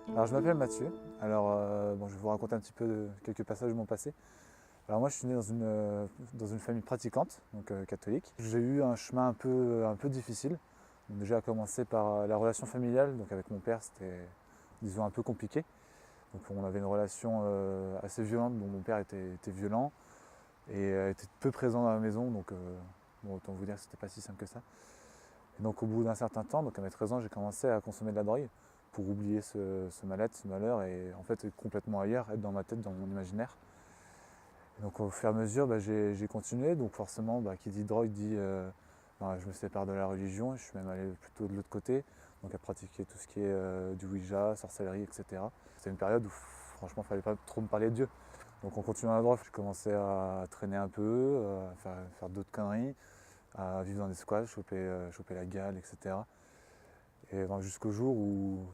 Alors je m'appelle Mathieu. Alors bon, je vais vous raconter un petit peu quelques passages de mon passé. Alors moi je suis né dans une famille pratiquante, donc catholique. J'ai eu un chemin un peu difficile. Donc, déjà à commencer par la relation familiale, donc avec mon père c'était disons un peu compliqué. Donc on avait une relation assez violente, dont mon père était violent et était peu présent dans la maison, donc bon, autant vous dire que c'était pas si simple que ça. Et donc au bout d'un certain temps, donc à mes 13 ans, j'ai commencé à consommer de la drogue pour oublier ce mal-être, ce malheur et en fait être complètement ailleurs, être dans ma tête, dans mon imaginaire. Et donc au fur et à mesure, j'ai continué, donc forcément qui dit drogue dit je me sépare de la religion, je suis même allé plutôt de l'autre côté, donc à pratiquer tout ce qui est du Ouija, sorcellerie, etc. C'était une période où franchement il ne fallait pas trop me parler de Dieu. Donc en continuant la drogue, j'ai commencé à traîner un peu, à faire d'autres conneries, à vivre dans des squats, choper la gale, etc. Et jusqu'au jour où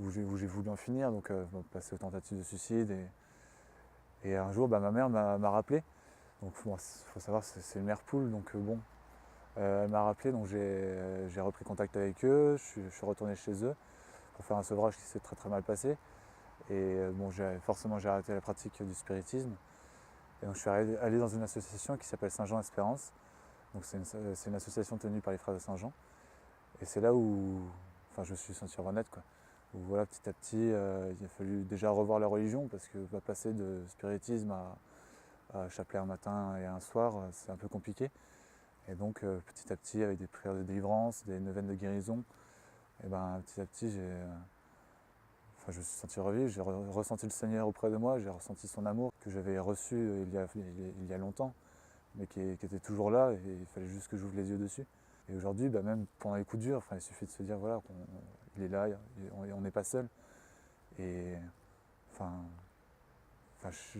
j'ai voulu en finir, donc passer aux tentatives de suicide. Et un jour, ma mère m'a rappelé. Donc il faut savoir, c'est une mère poule, donc bon, elle m'a rappelé, donc j'ai repris contact avec eux, je suis retourné chez eux pour faire un sevrage qui s'est très très mal passé. Et bon, forcément j'ai arrêté la pratique du spiritisme. Et donc je suis allé dans une association qui s'appelle Saint-Jean-Espérance. Donc c'est une association tenue par les frères de Saint-Jean. Et c'est là où je me suis senti renaître, quoi. Où voilà, petit à petit, il a fallu déjà revoir la religion parce que passer de spiritisme à chapelet un matin et un soir, c'est un peu compliqué. Et donc petit à petit, avec des prières de délivrance, des neuvaines de guérison, et petit à petit, je me suis senti revivre, j'ai ressenti le Seigneur auprès de moi, j'ai ressenti son amour que j'avais reçu il y a longtemps, mais qui était toujours là et il fallait juste que j'ouvre les yeux dessus. Et aujourd'hui, même pendant les coups durs, il suffit de se dire voilà, qu'il est là, on n'est pas seul. Et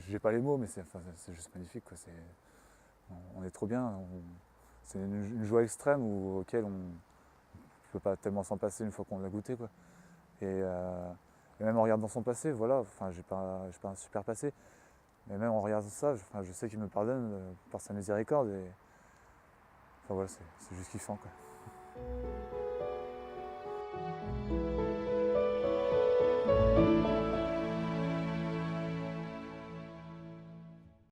j'ai pas les mots, mais c'est juste magnifique, quoi. On est trop bien. C'est une joie extrême auquel on ne peut pas tellement s'en passer une fois qu'on l'a goûté, quoi. Et même en regardant son passé, voilà, j'ai pas un super passé, mais même en regardant ça, je sais qu'il me pardonne par sa miséricorde. Et voilà, c'est juste kiffant, quoi.